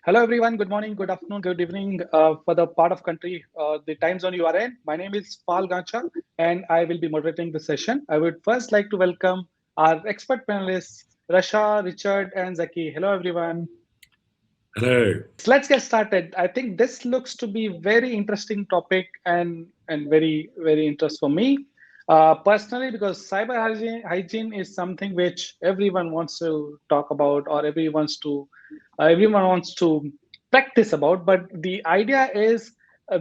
Hello, everyone. Good morning, good afternoon, good evening for the part of country, the time zone you are in. My name is Pal Gancha, and I will be moderating the session. I would first like to welcome our expert panelists, Rasha, Richard, and Zaki. Hello, everyone. Hello. Let's get started. I think this looks to be very interesting topic and very interest for me personally, because hygiene is something which everyone wants to talk about, or everyone wants to practice about. But the idea is,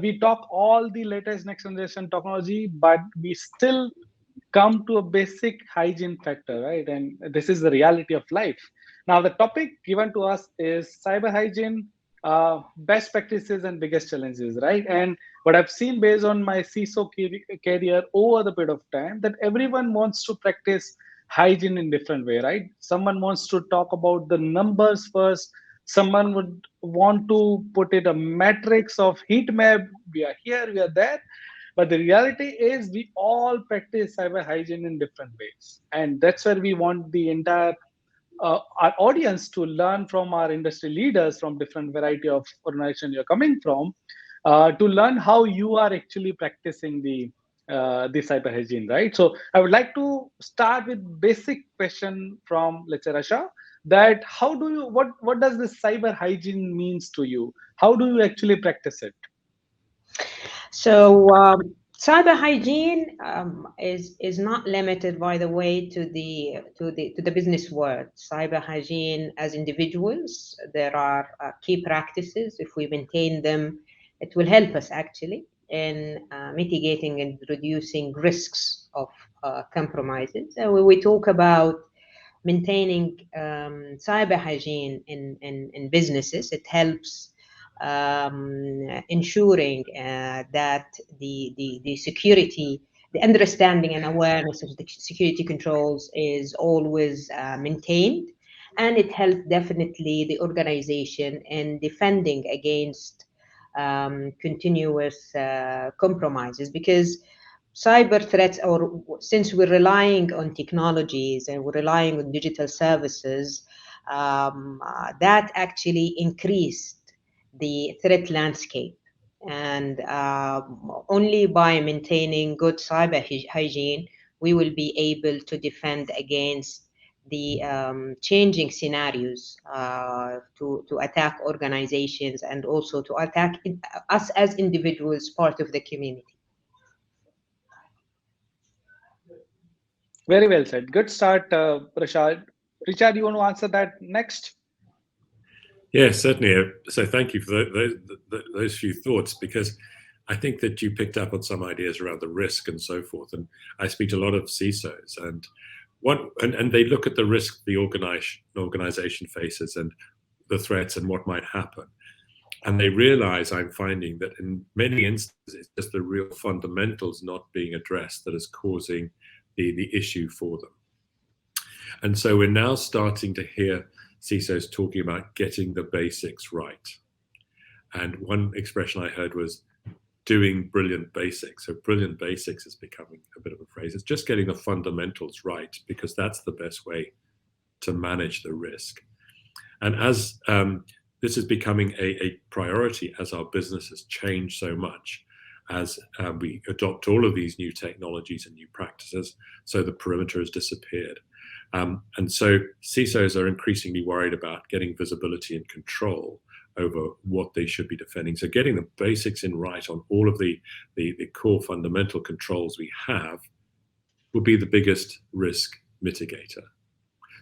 we talk all the latest next generation technology, but we still come to a basic hygiene factor, right? And this is the reality of life. Now, the topic given to us is cyber hygiene, best practices and biggest challenges, right? And what I've seen based on my CISO career over the period of time, that everyone wants to practice hygiene in different way, right? Someone wants to talk about the numbers first. Someone would want to put it a matrix of heat map. We are here, we are there, but the reality is, we all practice cyber hygiene in different ways. And that's where we want the entire our audience to learn from our industry leaders from different variety of organization you're coming from, to learn how you are actually practicing the cyber hygiene, right? So I would like to start with basic question from, let's say, Rasha, that how do you what does this cyber hygiene means to you? How do you actually practice it? So cyber hygiene is not limited, by the way, to the business world. Cyber hygiene, as individuals, there are key practices. If we maintain them, it will help us actually in mitigating and reducing risks of compromises. And when we talk about maintaining cyber hygiene in businesses, it helps ensuring that the security, the understanding and awareness of the security controls is always maintained, and it helps definitely the organization in defending against continuous compromises, because cyber threats, or since we're relying on technologies and we're relying on digital services, that actually increased the threat landscape. And only by maintaining good cyber hygiene, we will be able to defend against the changing scenarios, to attack organizations and also to attack us as individuals, part of the community. Very well said. Good start, Rashad. Richard, you want to answer that next? Yes, certainly. So thank you for those few thoughts, because I think that you picked up on some ideas around the risk and so forth. And I speak to a lot of CISOs, and they look at the risk the organization faces and the threats and what might happen. And they realize, I'm finding, that in many instances, it's just the real fundamentals not being addressed that is causing the issue for them. And so we're now starting to hear CISOs talking about getting the basics right. And one expression I heard was doing brilliant basics. So brilliant basics is becoming a bit of a phrase. It's just getting the fundamentals right, because that's the best way to manage the risk. And as this is becoming a priority as our businesses change so much, as we adopt all of these new technologies and new practices, so the perimeter has disappeared. And so CISOs are increasingly worried about getting visibility and control over what they should be defending. So getting the basics in right on all of the core fundamental controls we have will be the biggest risk mitigator.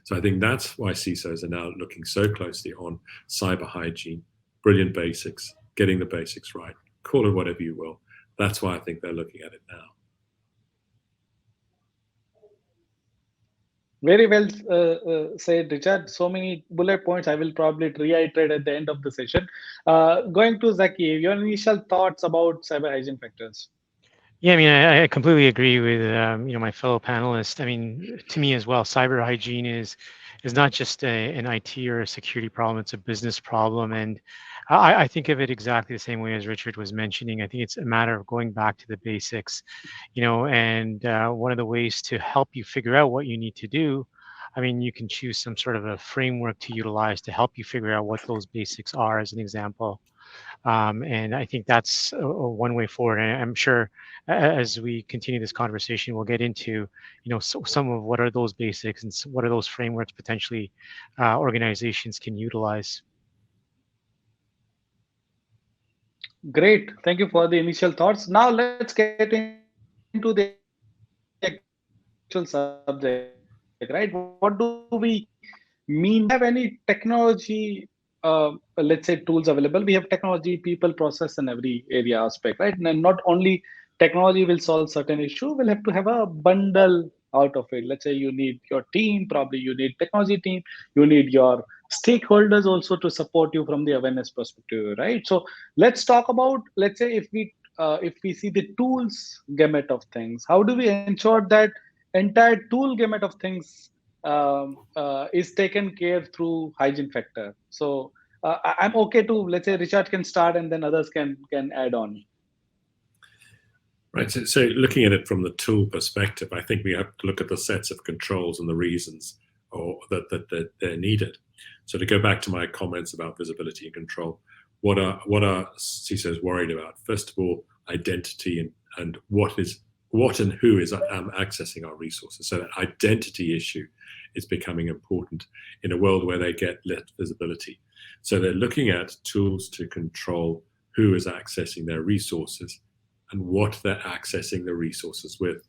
So I think that's why CISOs are now looking so closely on cyber hygiene, brilliant basics, getting the basics right. Call it whatever you will. That's why I think they're looking at it now. Very well said, Richard. So many bullet points. I will probably reiterate at the end of the session. Going to Zaki, your initial thoughts about cyber hygiene factors. Yeah, I mean, I completely agree with my fellow panelists. I mean, to me as well, cyber hygiene is not just an IT or a security problem; it's a business problem, and I think of it exactly the same way as Richard was mentioning. I think it's a matter of going back to the basics, and one of the ways to help you figure out what you need to do I mean, you can choose some sort of a framework to utilize to help you figure out what those basics are, as an example. And I think that's one way forward. And I'm sure as we continue this conversation, we'll get into, some of what are those basics and what are those frameworks potentially organizations can utilize. Great. Thank you for the initial thoughts. Now let's get into the actual subject, right? What do we mean by cyber hygiene? Do we have any technology, let's say tools available? We have technology, people, process, and every area aspect, right? And not only technology will solve certain issue, we'll have to have a bundle out of it. Let's say you need your team, probably you need technology team, you need your stakeholders also to support you from the awareness perspective, right? So let's talk about, let's say if we see the tools gamut of things, how do we ensure that entire tool gamut of things is taken care through hygiene factor? So I'm okay to, let's say Richard can start and then others can add on. Right. So looking at it from the tool perspective, I think we have to look at the sets of controls and the reasons or that they're needed. So to go back to my comments about visibility and control, what are CISOs worried about? First of all, identity and what and who is accessing our resources. So that identity issue is becoming important in a world where they get less visibility. So they're looking at tools to control who is accessing their resources and what they're accessing the resources with.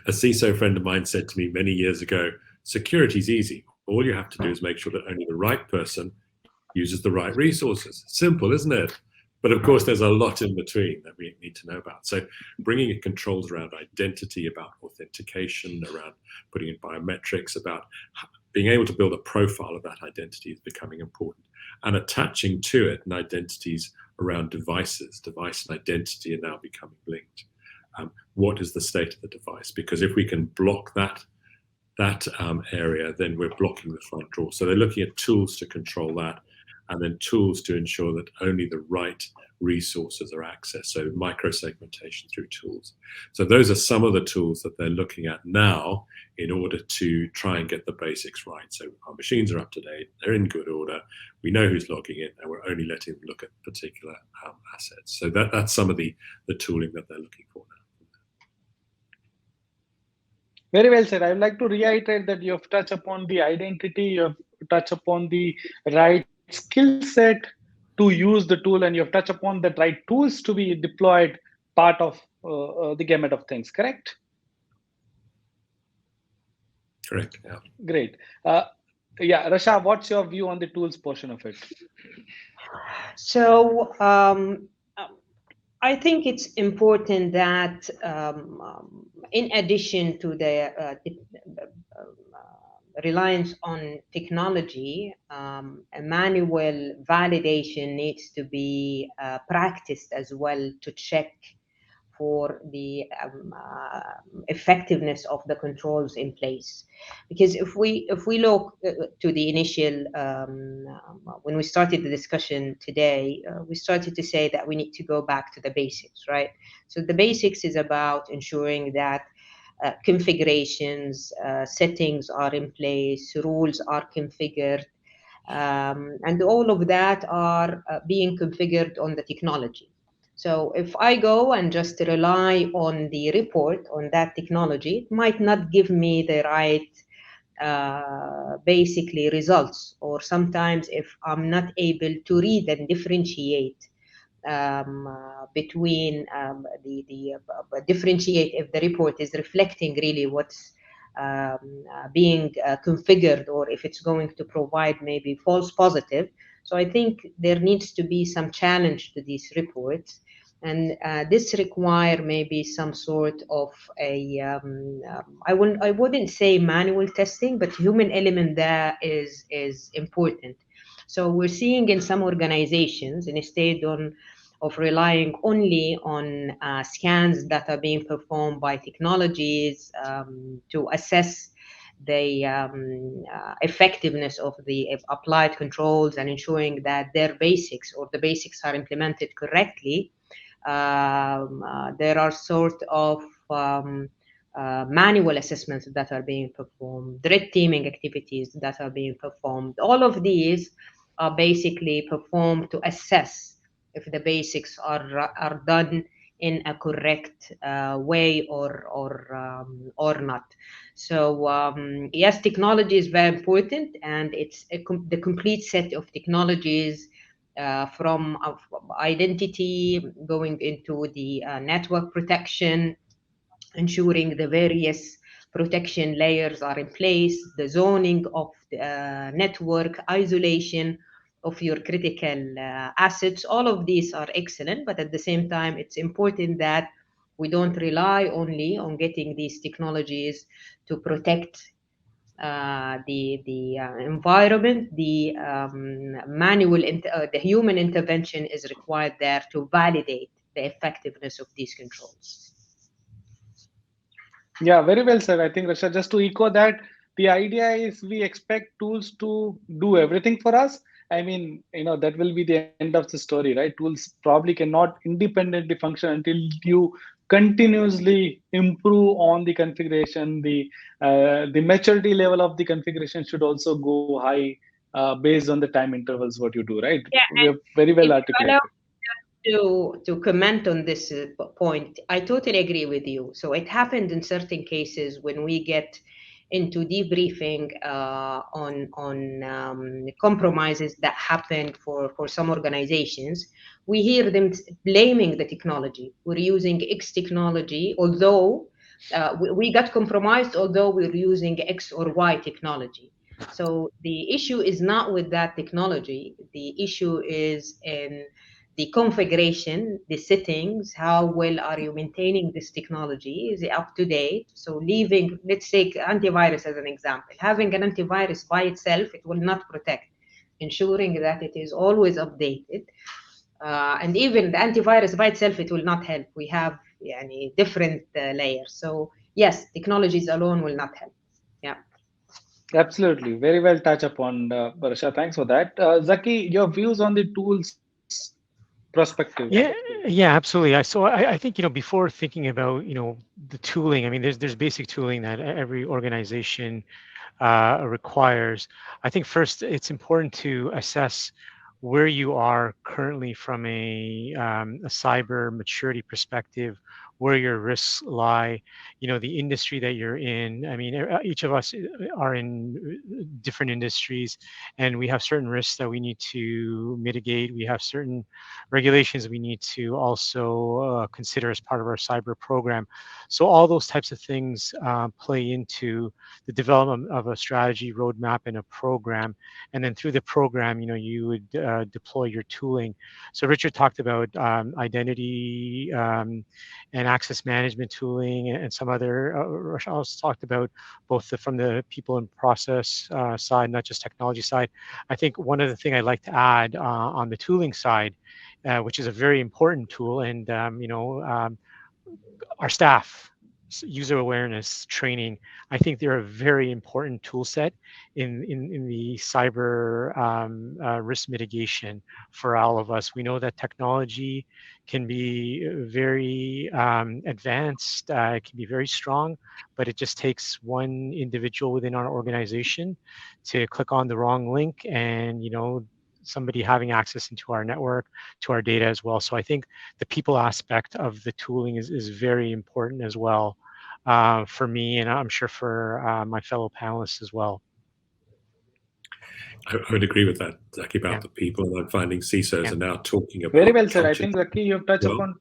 A CISO friend of mine said to me many years ago, security is easy. All you have to do is make sure that only the right person uses the right resources. Simple, isn't it? But of course, there's a lot in between that we need to know about. So bringing in controls around identity, about authentication, around putting in biometrics, about being able to build a profile of that identity is becoming important. And attaching to it and identities around devices. Device and identity are now becoming linked. What is the state of the device? Because if we can block that area, then we're blocking the front door. So they're looking at tools to control that, and then tools to ensure that only the right resources are accessed. So micro-segmentation through tools. So those are some of the tools that they're looking at now in order to try and get the basics right. So our machines are up to date, they're in good order, we know who's logging in, and we're only letting them look at particular assets. So that's some of the tooling that they're looking for now. Very well said. I would like to reiterate that you have touched upon the identity, you have touched upon the right skill set to use the tool, and you have touched upon the right tools to be deployed, part of the gamut of things, correct? Correct, yeah. Great. Yeah, Rasha, what's your view on the tools portion of it? So I think it's important that in addition to the reliance on technology, a manual validation needs to be practiced as well to check for the effectiveness of the controls in place. Because if we look to the initial, when we started the discussion today, we started to say that we need to go back to the basics, right? So the basics is about ensuring that configurations, settings are in place, rules are configured, and all of that are being configured on the technology. So if I go and just rely on the report on that technology, it might not give me the right basically results, or sometimes if I'm not able to read and differentiate between differentiate if the report is reflecting really what's being configured, or if it's going to provide maybe false positive. So I think there needs to be some challenge to these reports, and this require maybe some sort of a I wouldn't say manual testing, but human element there is important. So we're seeing in some organizations, instead of relying only on scans that are being performed by technologies to assess the effectiveness of the applied controls and ensuring that their basics or the basics are implemented correctly, there are sort of manual assessments that are being performed, red teaming activities that are being performed. All of these are basically performed to assess if the basics are done in a correct way or not. So yes, technology is very important, and it's the complete set of technologies from identity going into the network protection, ensuring the various protection layers are in place, the zoning of the network, isolation of your critical assets. All of these are excellent, but at the same time, it's important that we don't rely only on getting these technologies to protect the environment. The the human intervention is required there to validate the effectiveness of these controls. Yeah, very well said. I think, Rasha, just to echo that, the idea is we expect tools to do everything for us. I mean, that will be the end of the story, right? Tools probably cannot independently function until you continuously improve on the configuration. The maturity level of the configuration should also go high based on the time intervals what you do, right? Yeah, We have very well if you allow articulated. to comment on this point, I totally agree with you. So it happened in certain cases when we get into debriefing on compromises that happened for some organizations. We hear them blaming the technology. We're using X technology, although we got compromised, although we're using X or Y technology. So the issue is not with that technology. The issue is in the configuration, the settings, how well are you maintaining this technology? Is it up to date? So leaving, let's take antivirus as an example. Having an antivirus by itself, it will not protect. Ensuring that it is always updated. And even the antivirus by itself, it will not help. We have different layers. So yes, technologies alone will not help. Yeah. Absolutely. Very well touched upon, Barsha. Thanks for that. Zaki, your views on the tools perspective. Yeah, yeah, absolutely. I think, before thinking about, the tooling, I mean, there's basic tooling that every organization requires. I think first it's important to assess where you are currently from a cyber maturity perspective, where your risks lie, the industry that you're in. I mean, each of us are in different industries, and we have certain risks that we need to mitigate. We have certain regulations we need to also consider as part of our cyber program. So all those types of things play into the development of a strategy roadmap and a program, and then through the program, you would deploy your tooling. So Richard talked about identity and access management tooling, and some other. Rasha also talked about both from the people and process side, not just technology side. I think one of the things I'd like to add on the tooling side, which is a very important tool, and our staff user awareness training, I think they're a very important tool set in the cyber risk mitigation for all of us. We know that technology can be very advanced, it can be very strong, but it just takes one individual within our organization to click on the wrong link, and somebody having access into our network, to our data as well. So I think the people aspect of the tooling is very important as well, for me, and I'm sure for my fellow panelists as well. I would agree with that, Zaki, about Yeah. the people, and I'm finding CISOs are now talking about Very well said. I culture. think, Zaki, you have touched upon.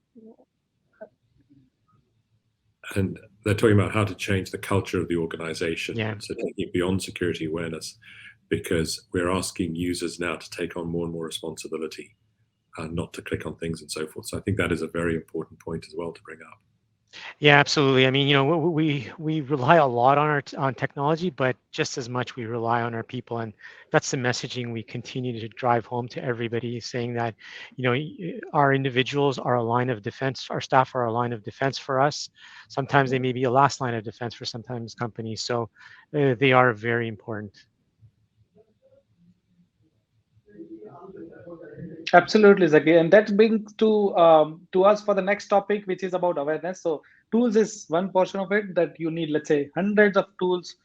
And they're talking about how to change the culture of the organization. Yeah. So taking it beyond security awareness, because we're asking users now to take on more and more responsibility and not to click on things and so forth. So I think that is a very important point as well to bring up. Yeah, absolutely. I mean, we rely a lot on technology, but just as much we rely on our people, and that's the messaging we continue to drive home to everybody, saying that our individuals are a line of defense, our staff are a line of defense for us. Sometimes they may be a last line of defense for sometimes companies, so they are very important. Absolutely, Zaki, and that brings to us for the next topic, which is about awareness. So tools is one portion of it, that you need, let's say, hundreds of tools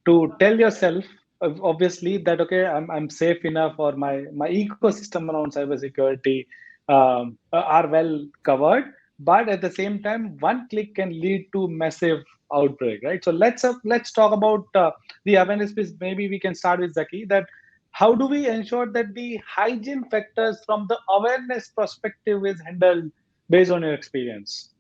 to tell yourself, obviously, that okay, I'm safe enough, or my ecosystem around cybersecurity are well covered. But at the same time, one click can lead to massive outbreak, right? So let's talk about the awareness piece. Maybe we can start with Zaki, that how do we ensure that the hygiene factors from the awareness perspective is handled based on your experience?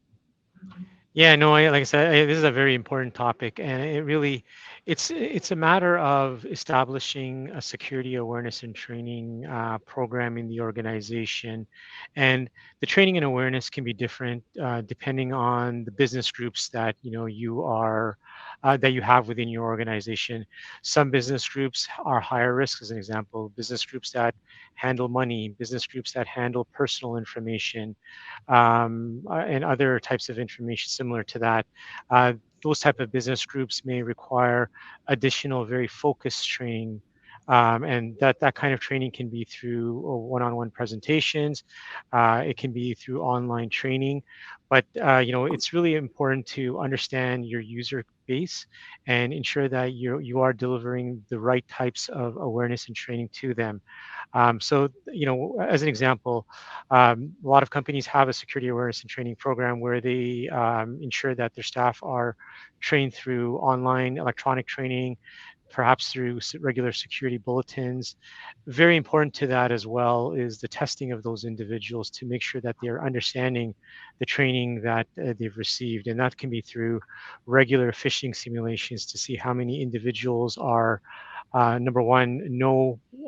Yeah, no, like I said, this is a very important topic, and it really, it's a matter of establishing a security awareness and training program in the organization, and the training and awareness can be different depending on the business groups that you are that you have within your organization. Some business groups are higher risk, as an example, business groups that handle money, business groups that handle personal information, and other types of information similar to that. Those type of business groups may require additional, very focused training, and that kind of training can be through one-on-one presentations. It can be through online training, but it's really important to understand your user base and ensure that you are delivering the right types of awareness and training to them. So, as an example, a lot of companies have a security awareness and training program where they ensure that their staff are trained through online electronic training, perhaps through regular security bulletins. Very important to that as well is the testing of those individuals to make sure that they are understanding the training that they've received. And that can be through regular phishing simulations to see how many individuals are number one,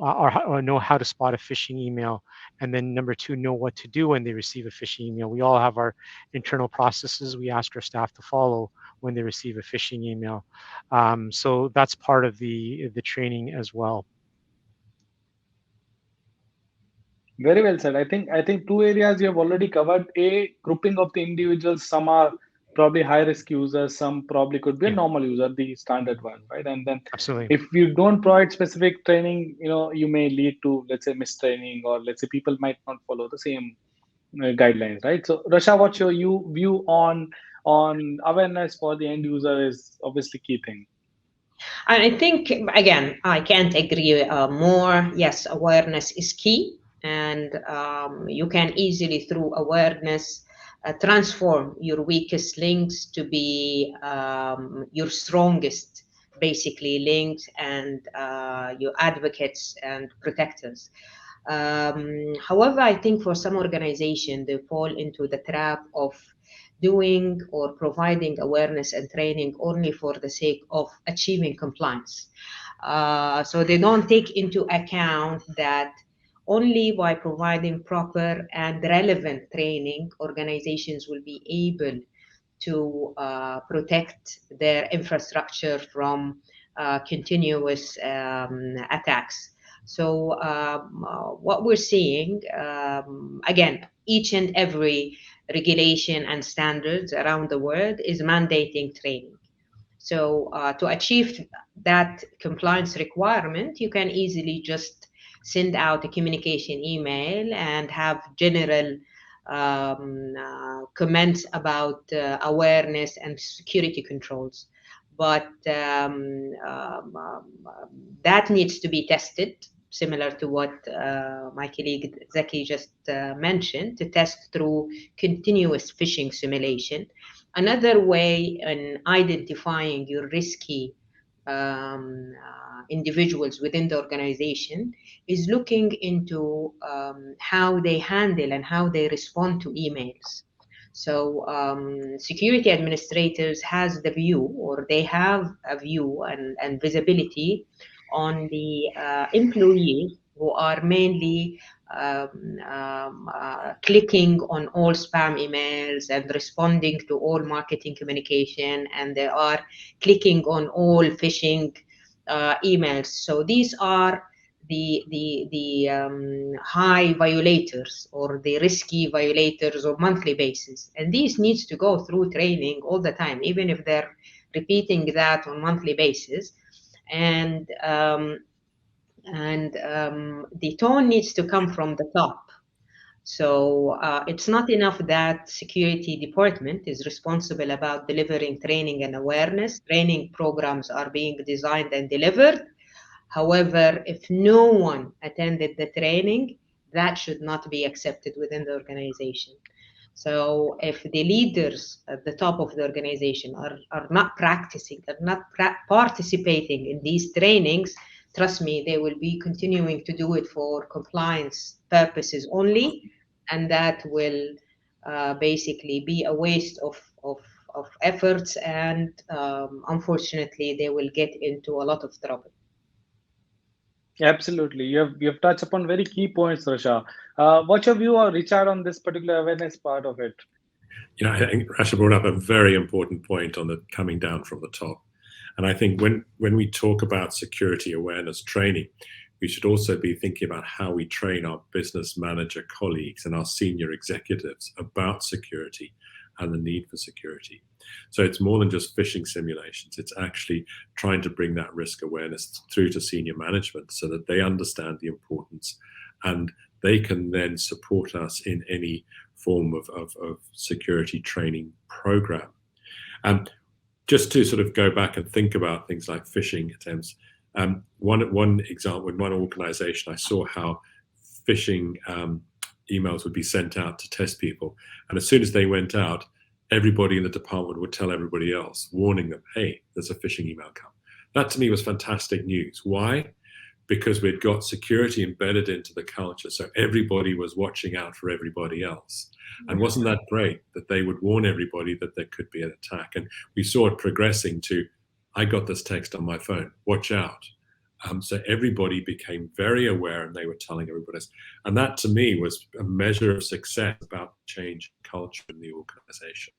or know how to spot a phishing email, and then number two, know what to do when they receive a phishing email. We all have our internal processes we ask our staff to follow when they receive a phishing email. So that's part of the training as well. Very well said. I think two areas you have already covered. A, grouping of the individuals. Some are probably high risk users. Some probably could be a Yeah, normal user, the standard one, right? And then absolutely. if you don't provide specific training, you may lead to, let's say, mistraining, or let's say people might not follow the same guidelines, right? So, Rasha, what's your view on awareness for the end user is obviously key thing. I think, again, I can't agree more. Yes, awareness is key, and you can easily, through awareness, transform your weakest links to be your strongest, basically, links, and your advocates and protectors. However, I think for some organization, they fall into the trap of doing or providing awareness and training only for the sake of achieving compliance. So they don't take into account that only by providing proper and relevant training, organizations will be able to protect their infrastructure from continuous attacks. So what we're seeing, again, each and every regulation and standards around the world is mandating training. So to achieve that compliance requirement, you can easily just send out a communication email and have general comments about awareness and security controls. But that needs to be tested, similar to what my colleague Zaki just mentioned, to test through continuous phishing simulation. Another way in identifying your risky individuals within the organization is looking into how they handle and how they respond to emails. So security administrators has the view, or they have a view and visibility on the employees who are mainly clicking on all spam emails and responding to all marketing communication, and they are clicking on all phishing emails. So these are the high violators or the risky violators on monthly basis, and these needs to go through training all the time, even if they're repeating that on monthly basis. And the tone needs to come from the top. So it's not enough that security department is responsible about delivering training and awareness. Training programs are being designed and delivered. However, if no one attended the training, that should not be accepted within the organization. So if the leaders at the top of the organization are not practicing, are not participating in these trainings, trust me, they will be continuing to do it for compliance purposes only, and that will basically be a waste of efforts, and unfortunately, they will get into a lot of trouble. Absolutely. You have touched upon very key points, Rasha. What's your view or Richard on this particular awareness part of it? You know, I think Rasha brought up a very important point on the coming down from the top. And I think when we talk about security awareness training, we should also be thinking about how we train our business manager colleagues and our senior executives about security and the need for security. So it's more than just phishing simulations. It's actually trying to bring that risk awareness through to senior management so that they understand the importance and they can then support us in any form of security training program. Just to sort of go back and think about things like phishing attempts, one example, in one organization, I saw how phishing emails would be sent out to test people. And as soon as they went out, everybody in the department would tell everybody else, warning them, hey, there's a phishing email come. That to me was fantastic news. Why? Because we'd got security embedded into the culture. So everybody was watching out for everybody else. And wasn't that great that they would warn everybody that there could be an attack? And we saw it progressing to, I got this text on my phone, watch out. So everybody became very aware and they were telling everybody else. And that to me was a measure of success about change culture in the organization.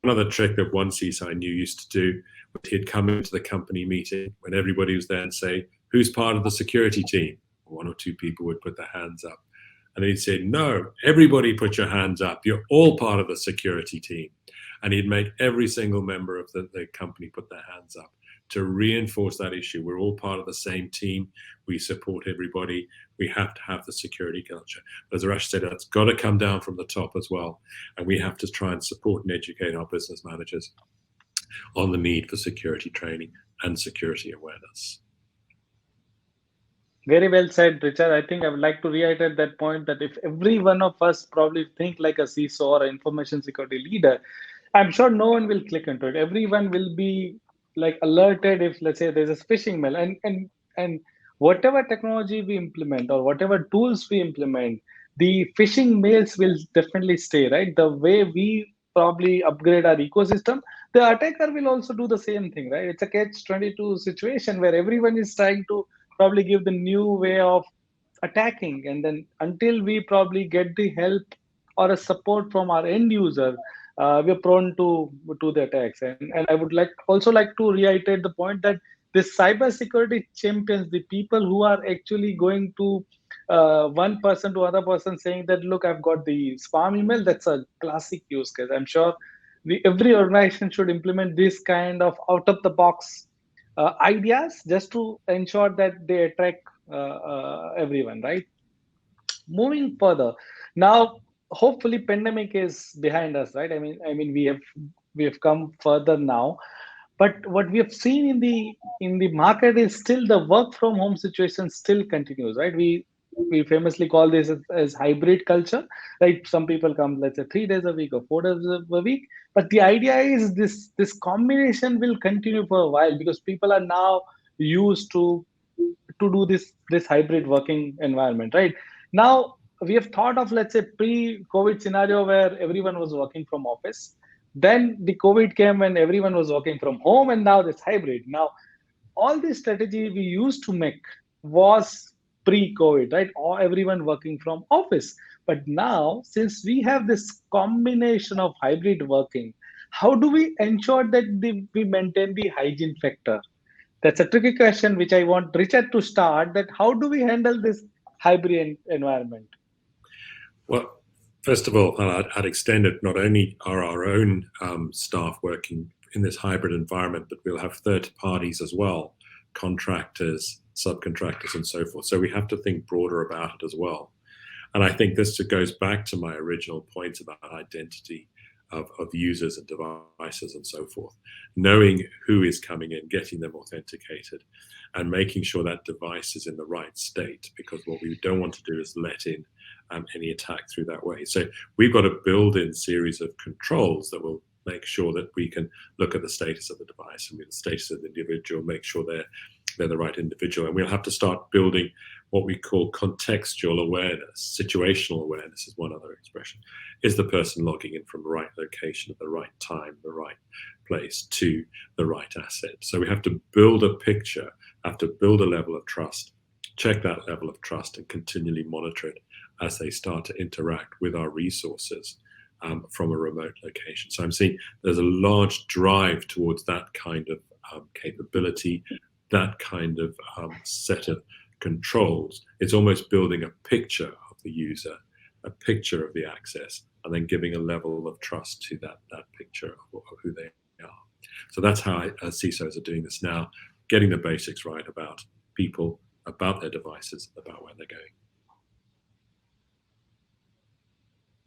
Another trick that one CISO I knew used to do was he'd come into the company meeting when everybody was there and say, who's part of the security team? One or two people would put their hands up. And he'd say, no, everybody put your hands up. You're all part of the security team. And he'd make every single member of the company put their hands up to reinforce that issue. We're all part of the same team. We support everybody. We have to have the security culture. But as Arash said, that's got to come down from the top as well. And we have to try and support and educate our business managers on the need for security training and security awareness. Very well said, Richard. I think I would like to reiterate that point that if every one of us probably think like a CISO or an information security leader, I'm sure no one will click into it. Everyone will be like alerted if, let's say, there's a phishing mail, and whatever technology we implement or whatever tools we implement, the phishing mails will definitely stay, right? The way we probably upgrade our ecosystem, the attacker will also do the same thing, right? It's a catch-22 situation where everyone is trying to probably give the new way of attacking, and then until we probably get the help or a support from our end user, we're prone to the attacks. And I would also like to reiterate the point that the cybersecurity champions, the people who are actually going to one person to other person saying that, look, I've got the spam email, that's a classic use case. I'm sure every organization should implement this kind of out of the box ideas just to ensure that they attract everyone, right? Moving further, now hopefully pandemic is behind us, right? I mean we have come further now, but what we have seen in the market is still the work from home situation still continues, right? We famously call this as hybrid culture, right? Some people come, let's say, 3 days a week or 4 days a week, but the idea is this combination will continue for a while because people are now used to do this hybrid working environment, right? Now we have thought of, let's say, pre-COVID scenario where everyone was working from office. Then the COVID came and everyone was working from home, and now this hybrid. Now, all the strategy we used to make was pre-COVID, right? Or everyone working from office. But now, since we have this combination of hybrid working, how do we ensure that we maintain the hygiene factor? That's a tricky question, which I want Richard to start. That how do we handle this hybrid environment? Well, first of all, I'd extend it. Not only are our own staff working in this hybrid environment, but we'll have third parties as well, contractors, subcontractors, and so forth. So we have to think broader about it as well. And I think this goes back to my original point about identity of users and devices and so forth. Knowing who is coming in, getting them authenticated, and making sure that device is in the right state, because what we don't want to do is let in any attack through that way. So we've got a built-in series of controls that will make sure that we can look at the status of the device and the status of the individual, make sure they're the right individual. And we'll have to start building what we call contextual awareness. Situational awareness is one other expression. Is the person logging in from the right location at the right time, the right place, to the right asset? So we have to build a picture, have to build a level of trust, check that level of trust, and continually monitor it as they start to interact with our resources from a remote location. So I'm seeing there's a large drive towards that kind of capability, that kind of set of controls. It's almost building a picture of the user, a picture of the access, and then giving a level of trust to that picture of who they are. So that's how CISOs are doing this now, getting the basics right about people, about their devices, about where they're going.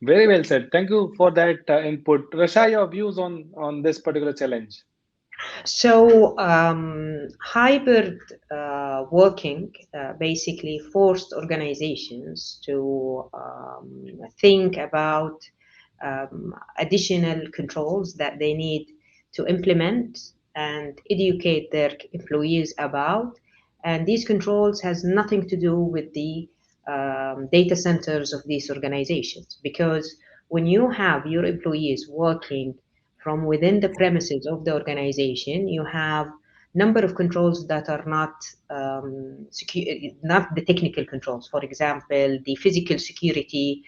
Very well said. Thank you for that input. Rasha, your views on this particular challenge? So hybrid working basically forced organizations to think about additional controls that they need to implement and educate their employees about. And these controls has nothing to do with the data centers of these organizations, because when you have your employees working from within the premises of the organization, you have number of controls that are not not the technical controls. For example, the physical security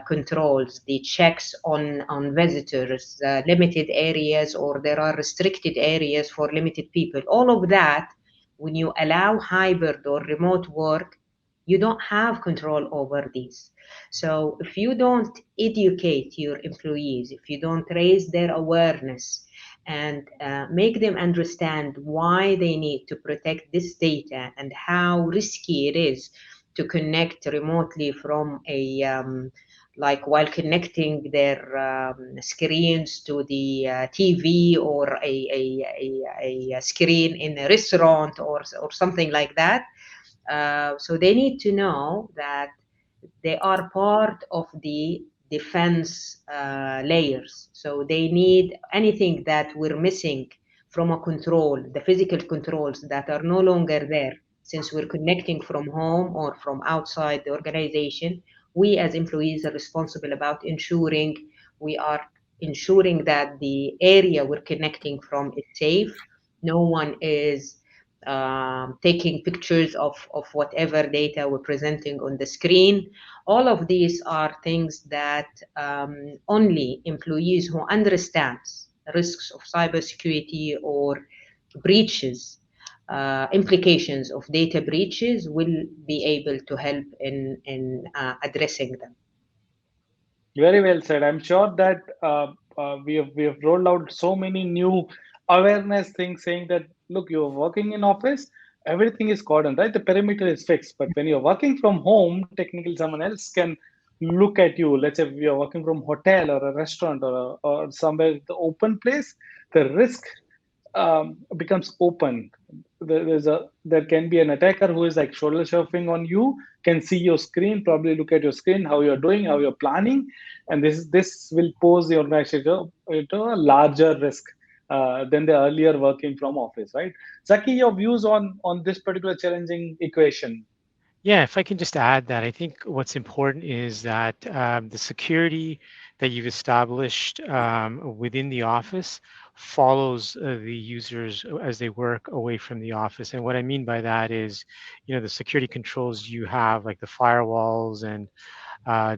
controls, the checks on visitors, limited areas, or there are restricted areas for limited people. All of that, when you allow hybrid or remote work, you don't have control over these. So if you don't educate your employees, if you don't raise their awareness and make them understand why they need to protect this data and how risky it is to connect remotely from a like while connecting their screens to the TV or a screen in a restaurant or something like that. So they need to know that they are part of the defense layers. So they need anything that we're missing from a control, the physical controls that are no longer there, since we're connecting from home or from outside the organization. We as employees are responsible about ensuring that the area we're connecting from is safe. No one is taking pictures of whatever data we're presenting on the screen. All of these are things that only employees who understand risks of cybersecurity or breaches, implications of data breaches, will be able to help in addressing them. Very well said. I'm sure that we have rolled out so many new awareness things, saying that look, you're working in office, everything is cordoned, right? The perimeter is fixed. But when you're working from home, technically someone else can look at you. Let's say you're working from hotel or a restaurant or somewhere the open place, the risk becomes open. There can be an attacker who is like shoulder surfing on you, can see your screen, probably look at your screen, how you're doing, how you're planning, and this will pose the organization to a larger risk than the earlier working from office, right? Zaki, your views on this particular challenging equation? Yeah, if I can just add that, I think what's important is that the security that you've established within the office follows the users as they work away from the office. And what I mean by that is, the security controls you have, like the firewalls and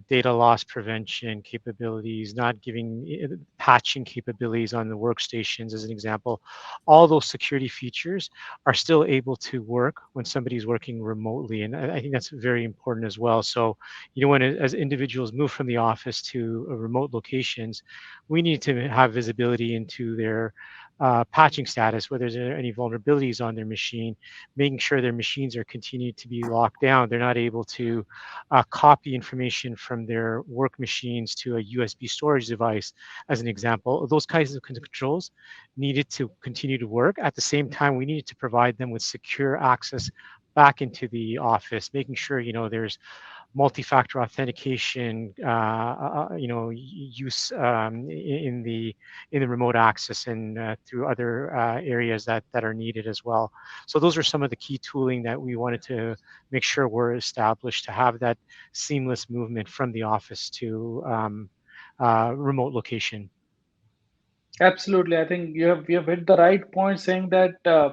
data loss prevention capabilities, not giving patching capabilities on the workstations, as an example. All those security features are still able to work when somebody's working remotely, and I think that's very important as well. So, when as individuals move from the office to remote locations, we need to have visibility into their patching status, whether there's any vulnerabilities on their machine, making sure their machines are continued to be locked down. They're not able to copy information from their work machines to a USB storage device, as an example. Those kinds of controls needed to continue to work. At the same time, we needed to provide them with secure access back into the office, making sure, there's multi-factor authentication, use in the remote access and through other areas that are needed as well. So those are some of the key tooling that we wanted to make sure were established to have that seamless movement from the office to remote location. Absolutely. I think you have hit the right point saying that Yeah.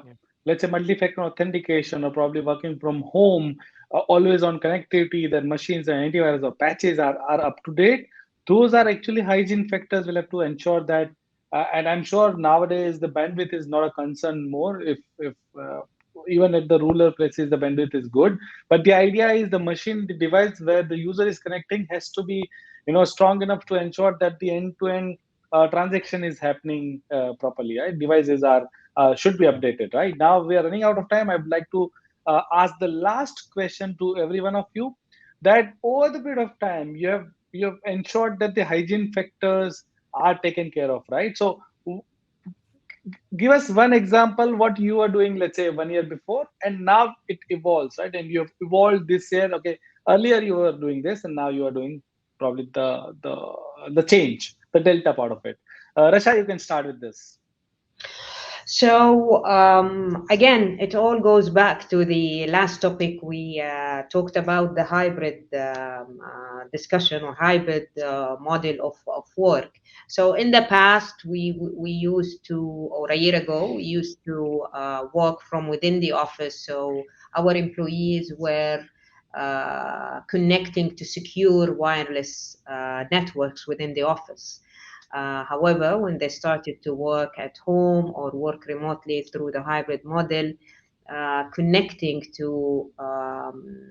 let's say multi-factor authentication or probably working from home, always on connectivity, that machines and antivirus or patches are up to date. Those are actually hygiene factors. We'll have to ensure that, and I'm sure nowadays the bandwidth is not a concern more. If even at the rural places the bandwidth is good, but the idea is the machine, the device where the user is connecting has to be strong enough to ensure that the end-to-end transaction is happening properly, right? Devices are should be updated, right? Now we are running out of time. I would like to ask the last question to every one of you, that over the period of time you have ensured that the hygiene factors are taken care of, right? So give us one example what you were doing, let's say 1 year before, and now it evolves, right? And you have evolved this year. Okay, earlier you were doing this, and now you are doing probably the change, the delta part of it. Rasha, you can start with this. So again, it all goes back to the last topic we talked about, the hybrid discussion or hybrid model of work. So in the past, we used to, or a year ago, we used to work from within the office. So our employees were connecting to secure wireless networks within the office. However, when they started to work at home or work remotely through the hybrid model, connecting to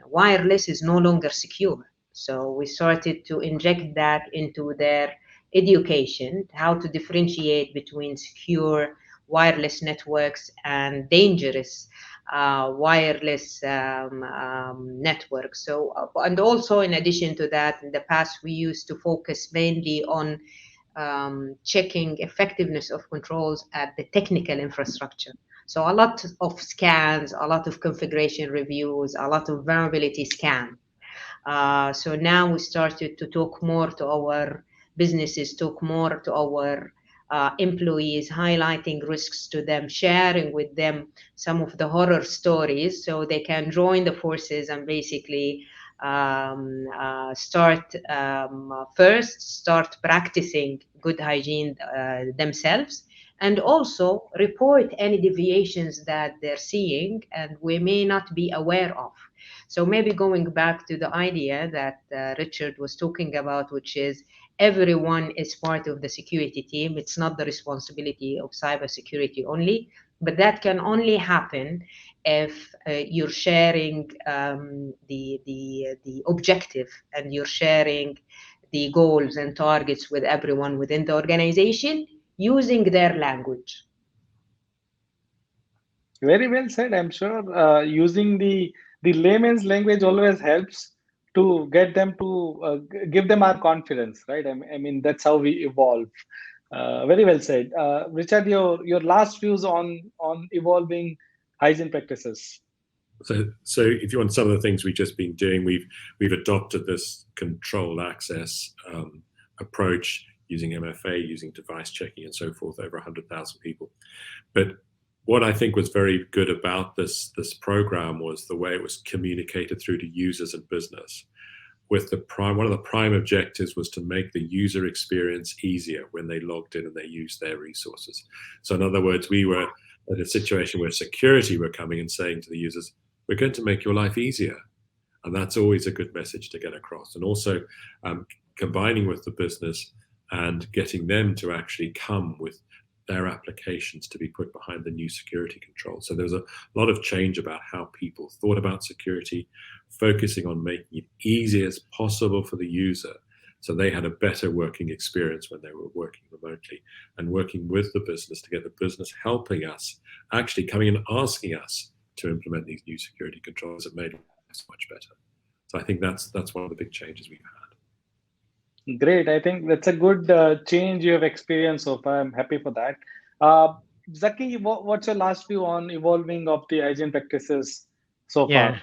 wireless is no longer secure. So we started to inject that into their education, how to differentiate between secure wireless networks and dangerous wireless networks. So, and also in addition to that, in the past, we used to focus mainly on checking effectiveness of controls at the technical infrastructure. So a lot of scans, a lot of configuration reviews, a lot of vulnerability scan. So now we started to talk more to our businesses, talk more to our employees, highlighting risks to them, sharing with them some of the horror stories so they can join the forces and basically start practicing good hygiene themselves, and also report any deviations that they're seeing and we may not be aware of. So maybe going back to the idea that Richard was talking about, which is everyone is part of the security team. It's not the responsibility of cybersecurity only, but that can only happen if you're sharing the objective and you're sharing the goals and targets with everyone within the organization using their language. Very well said. I'm sure using the layman's language always helps to get them to give them our confidence, right? I mean that's how we evolve. Very well said, Richard. Your last views on evolving hygiene practices. So if you want some of the things we've just been doing, we've adopted this control access approach using MFA, using device checking and so forth, over 100,000 people. But what I think was very good about this program was the way it was communicated through to users and business. With one of the prime objectives was to make the user experience easier when they logged in and they used their resources. So in other words, we were in a situation where security were coming and saying to the users, we're going to make your life easier. And that's always a good message to get across. And also combining with the business and getting them to actually come with their applications to be put behind the new security controls. So there was a lot of change about how people thought about security, focusing on making it easy as possible for the user So they had a better working experience when they were working remotely and working with the business to get the business helping us, actually coming and asking us to implement these new security controls that made it so much better. So I think that's one of the big changes we've had. Great. I think that's a good change you have experienced so far. I'm happy for that. Zaki, what's your last view on evolving of the hygiene practices so far? Yeah,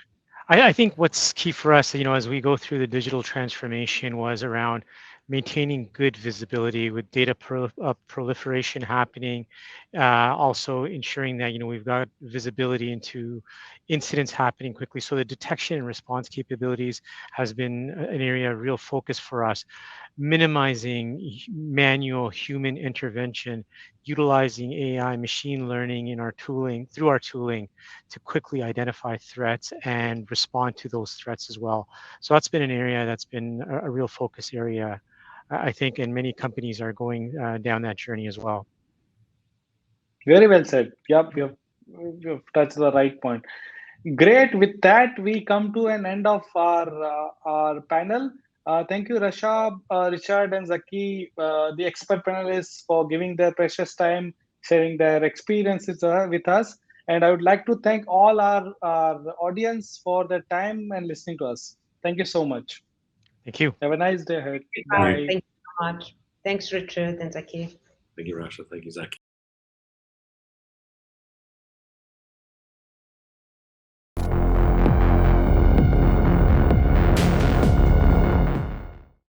I think what's key for us, as we go through the digital transformation, was around maintaining good visibility with data proliferation happening, also ensuring that we've got visibility into incidents happening quickly. So the detection and response capabilities has been an area of real focus for us, minimizing manual human intervention, utilizing AI, machine learning in our tooling, through our tooling, to quickly identify threats and respond to those threats as well. So that's been an area that's been a real focus area, I think, and many companies are going down that journey as well. Very well said. Yep, you've touched the right point. Great. With that, we come to an end of our panel. Thank you, Rashab, Richard, and Zaki, the expert panelists, for giving their precious time, sharing their experiences with us. And I would like to thank all our audience for their time and listening to us. Thank you so much. Thank you. Have a nice day ahead. Thank Bye. you so much. Thanks, Richard and Zaki. Thank you, Rasha. Thank you, Zaki.